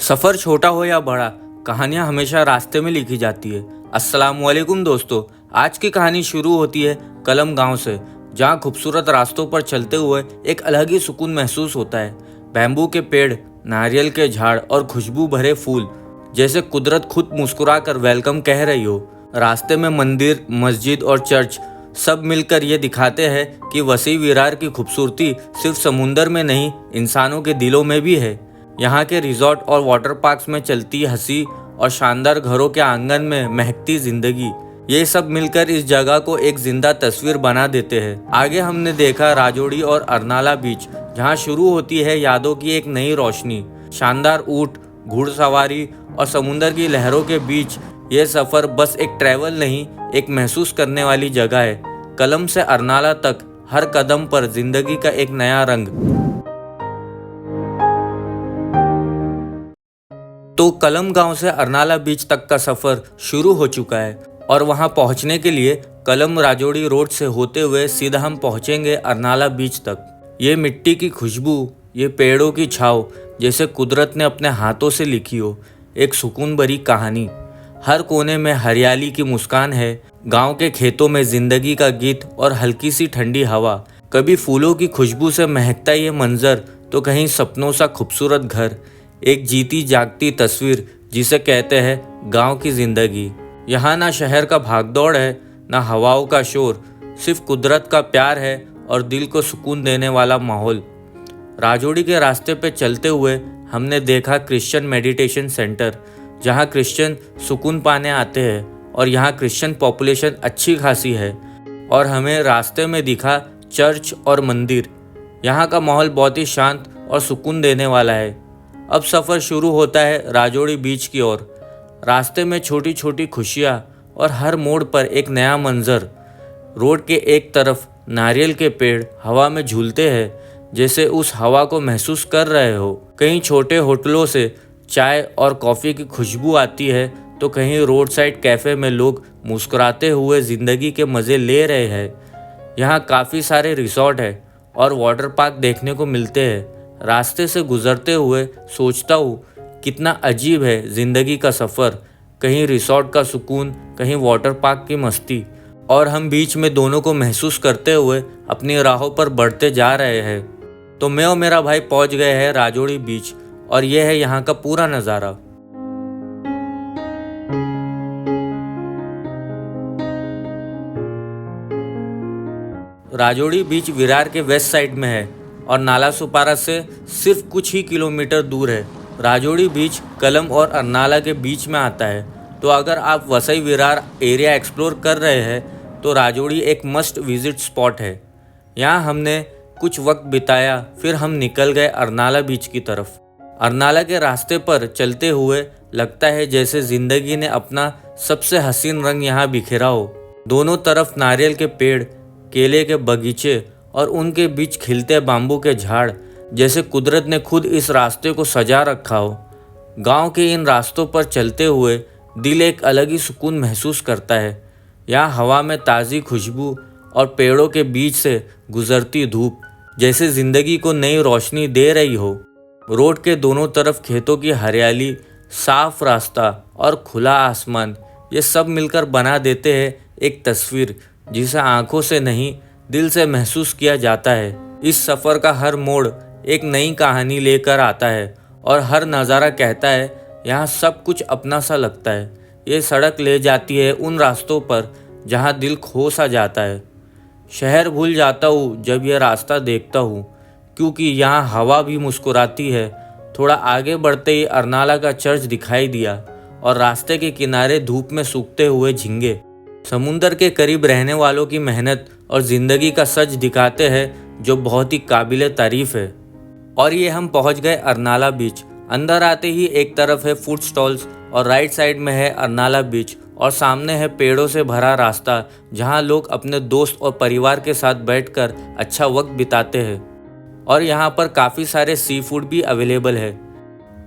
सफ़र छोटा हो या बड़ा, कहानियाँ हमेशा रास्ते में लिखी जाती है। अस्सलामुअलैकुम दोस्तों, आज की कहानी शुरू होती है कलम गांव से, जहाँ खूबसूरत रास्तों पर चलते हुए एक अलग ही सुकून महसूस होता है। बैम्बू के पेड़, नारियल के झाड़ और खुशबू भरे फूल, जैसे कुदरत खुद मुस्कुरा कर वेलकम कह रही हो। रास्ते में मंदिर, मस्जिद और चर्च सब मिलकर ये दिखाते हैं कि वसी विरार की खूबसूरती सिर्फ समुंदर में नहीं, इंसानों के दिलों में भी है। यहाँ के रिजॉर्ट और वाटर पार्क्स में चलती हंसी और शानदार घरों के आंगन में महकती जिंदगी, ये सब मिलकर इस जगह को एक जिंदा तस्वीर बना देते हैं। आगे हमने देखा राजौड़ी और अरनाला बीच, जहाँ शुरू होती है यादों की एक नई रोशनी। शानदार ऊंट, घुड़सवारी और समुंदर की लहरों के बीच ये सफ़र बस एक ट्रैवल नहीं, एक महसूस करने वाली जगह है। कलम से अरनाला तक हर कदम पर जिंदगी का एक नया रंग। तो कलम गांव से अरनाला बीच तक का सफ़र शुरू हो चुका है और वहां पहुंचने के लिए कलम राजौड़ी रोड से होते हुए सीधा हम पहुंचेंगे अरनाला बीच तक। ये मिट्टी की खुशबू, ये पेड़ों की छाँव, जैसे कुदरत ने अपने हाथों से लिखी हो एक सुकून भरी कहानी। हर कोने में हरियाली की मुस्कान है, गांव के खेतों में जिंदगी का गीत और हल्की सी ठंडी हवा। कभी फूलों की खुशबू से महकता ये मंजर, तो कहीं सपनों सा खूबसूरत घर, एक जीती जागती तस्वीर जिसे कहते हैं गांव की जिंदगी। यहाँ ना शहर का भागदौड़ है, ना हवाओं का शोर, सिर्फ कुदरत का प्यार है और दिल को सुकून देने वाला माहौल। राजौड़ी के रास्ते पे चलते हुए हमने देखा क्रिश्चियन मेडिटेशन सेंटर, जहाँ क्रिश्चियन सुकून पाने आते हैं और यहाँ क्रिश्चियन पॉपुलेशन अच्छी खासी है। और हमें रास्ते में दिखा चर्च और मंदिर। यहाँ का माहौल बहुत ही शांत और सुकून देने वाला है। अब सफ़र शुरू होता है राजौड़ी बीच की ओर। रास्ते में छोटी छोटी खुशियाँ और हर मोड़ पर एक नया मंजर। रोड के एक तरफ नारियल के पेड़ हवा में झूलते हैं, जैसे उस हवा को महसूस कर रहे हो। कहीं छोटे होटलों से चाय और कॉफ़ी की खुशबू आती है, तो कहीं रोड साइड कैफ़े में लोग मुस्कुराते हुए ज़िंदगी के मज़े ले रहे हैं। यहाँ काफ़ी सारे रिसॉर्ट है और वाटर पार्क देखने को मिलते हैं। रास्ते से गुजरते हुए सोचता हूँ कितना अजीब है ज़िंदगी का सफ़र, कहीं रिसॉर्ट का सुकून, कहीं वाटर पार्क की मस्ती, और हम बीच में दोनों को महसूस करते हुए अपनी राहों पर बढ़ते जा रहे हैं। तो मैं और मेरा भाई पहुँच गए हैं राजौड़ी बीच, और यह है यहाँ का पूरा नज़ारा। राजौड़ी बीच विरार के वेस्ट साइड में है और नाला सुपारा से सिर्फ कुछ ही किलोमीटर दूर है। राजौड़ी बीच कलम और अरनाला के बीच में आता है, तो अगर आप वसई विरार एरिया एक्सप्लोर कर रहे हैं तो राजौड़ी एक मस्ट विजिट स्पॉट है। यहाँ हमने कुछ वक्त बिताया, फिर हम निकल गए अरनाला बीच की तरफ। अरनाला के रास्ते पर चलते हुए लगता है जैसे ज़िंदगी ने अपना सबसे हसीन रंग यहाँ बिखेरा हो। दोनों तरफ नारियल के पेड़, केले के बगीचे और उनके बीच खिलते बाम्बू के झाड़, जैसे कुदरत ने खुद इस रास्ते को सजा रखा हो। गांव के इन रास्तों पर चलते हुए दिल एक अलग ही सुकून महसूस करता है। यहाँ हवा में ताज़ी खुशबू और पेड़ों के बीच से गुजरती धूप जैसे ज़िंदगी को नई रोशनी दे रही हो। रोड के दोनों तरफ खेतों की हरियाली, साफ रास्ता और खुला आसमान, ये सब मिलकर बना देते हैं एक तस्वीर जिसे आंखों से नहीं, दिल से महसूस किया जाता है। इस सफ़र का हर मोड़ एक नई कहानी लेकर आता है और हर नज़ारा कहता है यहाँ सब कुछ अपना सा लगता है। ये सड़क ले जाती है उन रास्तों पर जहाँ दिल खो सा जाता है। शहर भूल जाता हूँ जब यह रास्ता देखता हूँ, क्योंकि यहाँ हवा भी मुस्कुराती है। थोड़ा आगे बढ़ते ही अरनाला का चर्च दिखाई दिया और रास्ते के किनारे धूप में सूखते हुए झींगे समुंदर के करीब रहने वालों की मेहनत और ज़िंदगी का सच दिखाते हैं, जो बहुत ही काबिले तारीफ़ है। और ये हम पहुंच गए अरनाला बीच। अंदर आते ही एक तरफ है फूड स्टॉल्स और राइट साइड में है अरनाला बीच, और सामने है पेड़ों से भरा रास्ता जहां लोग अपने दोस्त और परिवार के साथ बैठकर अच्छा वक्त बिताते हैं। और यहाँ पर काफ़ी सारे सी फूड भी अवेलेबल है।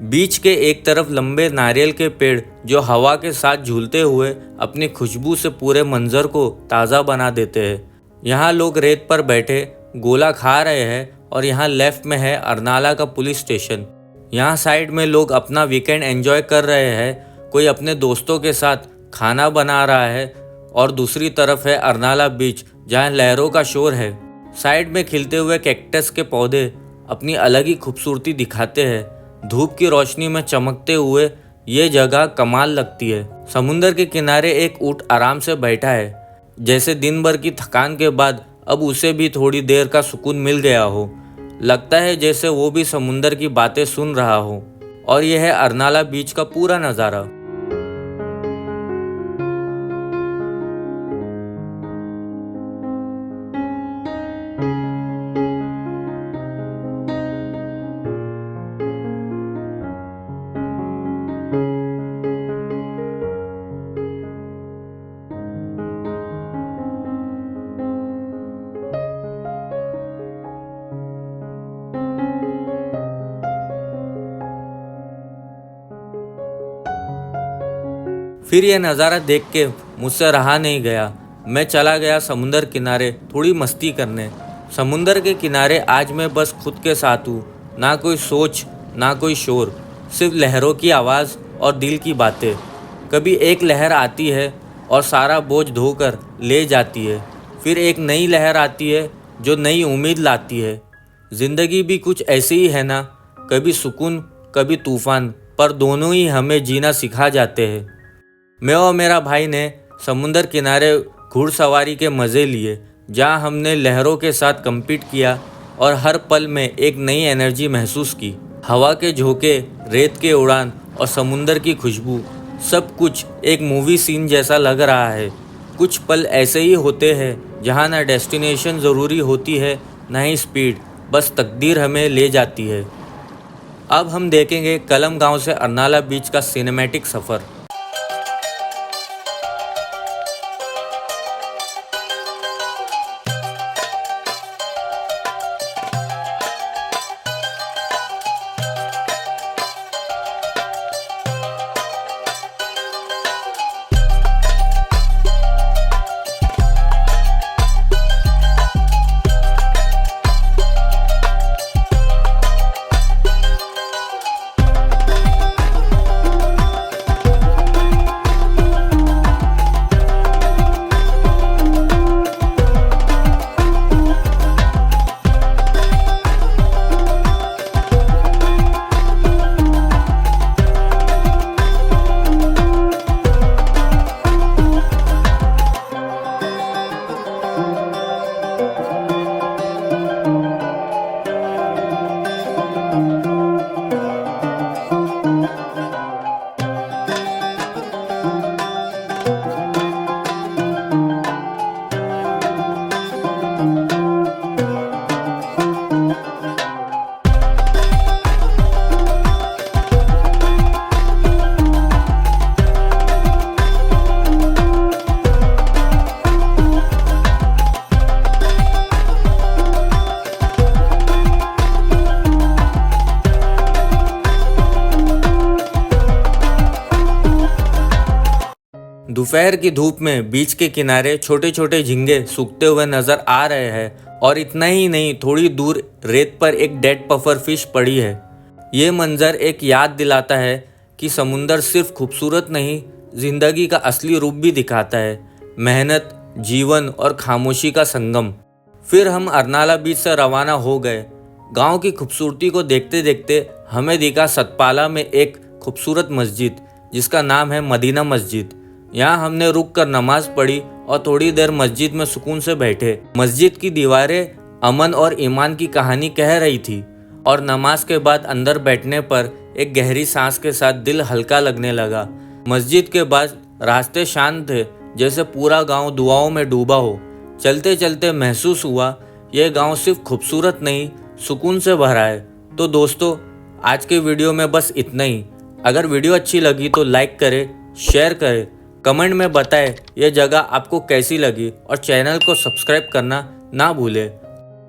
बीच के एक तरफ लंबे नारियल के पेड़ जो हवा के साथ झूलते हुए अपनी खुशबू से पूरे मंजर को ताज़ा बना देते हैं। यहाँ लोग रेत पर बैठे गोला खा रहे हैं और यहाँ लेफ्ट में है अरनाला का पुलिस स्टेशन। यहाँ साइड में लोग अपना वीकेंड एंजॉय कर रहे हैं, कोई अपने दोस्तों के साथ खाना बना रहा है और दूसरी तरफ है अरनाला बीच जहाँ लहरों का शोर है। साइड में खिलते हुए कैक्टस के पौधे अपनी अलग ही खूबसूरती दिखाते हैं। धूप की रोशनी में चमकते हुए ये जगह कमाल लगती है। समुंदर के किनारे एक ऊंट आराम से बैठा है, जैसे दिन भर की थकान के बाद अब उसे भी थोड़ी देर का सुकून मिल गया हो। लगता है जैसे वो भी समुंदर की बातें सुन रहा हो। और यह है अरनाला बीच का पूरा नज़ारा। फिर यह नज़ारा देख के मुझसे रहा नहीं गया। मैं चला गया समुंदर किनारे थोड़ी मस्ती करने। समुंदर के किनारे आज मैं बस खुद के साथ हूँ, ना कोई सोच ना कोई शोर, सिर्फ लहरों की आवाज़ और दिल की बातें। कभी एक लहर आती है और सारा बोझ धोकर ले जाती है, फिर एक नई लहर आती है जो नई उम्मीद लाती है। ज़िंदगी भी कुछ ऐसे ही है ना, कभी सुकून कभी तूफ़ान, पर दोनों ही हमें जीना सिखा जाते हैं। मैं और मेरा भाई ने समुंदर किनारे घुड़सवारी के मज़े लिए, जहां हमने लहरों के साथ कम्पीट किया और हर पल में एक नई एनर्जी महसूस की। हवा के झोंके, रेत के उड़ान और समुंदर की खुशबू, सब कुछ एक मूवी सीन जैसा लग रहा है। कुछ पल ऐसे ही होते हैं जहां ना डेस्टिनेशन ज़रूरी होती है ना ही स्पीड, बस तकदीर हमें ले जाती है। अब हम देखेंगे कलम गांव से अरनाला बीच का सिनेमैटिक सफ़र। दोपहर की धूप में बीच के किनारे छोटे छोटे झींगे सूखते हुए नजर आ रहे हैं और इतना ही नहीं, थोड़ी दूर रेत पर एक डेड पफर फिश पड़ी है। ये मंजर एक याद दिलाता है कि समुंदर सिर्फ खूबसूरत नहीं, जिंदगी का असली रूप भी दिखाता है, मेहनत, जीवन और खामोशी का संगम। फिर हम अरनाला बीच से रवाना हो गए। गांव की खूबसूरती को देखते देखते हमें दिखा सतपाला में एक खूबसूरत मस्जिद जिसका नाम है मदीना मस्जिद। यहाँ हमने रुक कर नमाज पढ़ी और थोड़ी देर मस्जिद में सुकून से बैठे। मस्जिद की दीवारें अमन और ईमान की कहानी कह रही थी और नमाज के बाद अंदर बैठने पर एक गहरी सांस के साथ दिल हल्का लगने लगा। मस्जिद के बाद रास्ते शांत थे, जैसे पूरा गांव दुआओं में डूबा हो। चलते चलते महसूस हुआ यह गांव सिर्फ खूबसूरत नहीं, सुकून से भरा है। तो दोस्तों, आज के वीडियो में बस इतना ही। अगर वीडियो अच्छी लगी तो लाइक करें, शेयर करें, कमेंट में बताएं यह जगह आपको कैसी लगी और चैनल को सब्सक्राइब करना ना भूलें।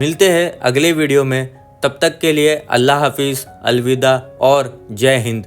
मिलते हैं अगले वीडियो में, तब तक के लिए अल्लाह हाफिज़, अलविदा और जय हिंद।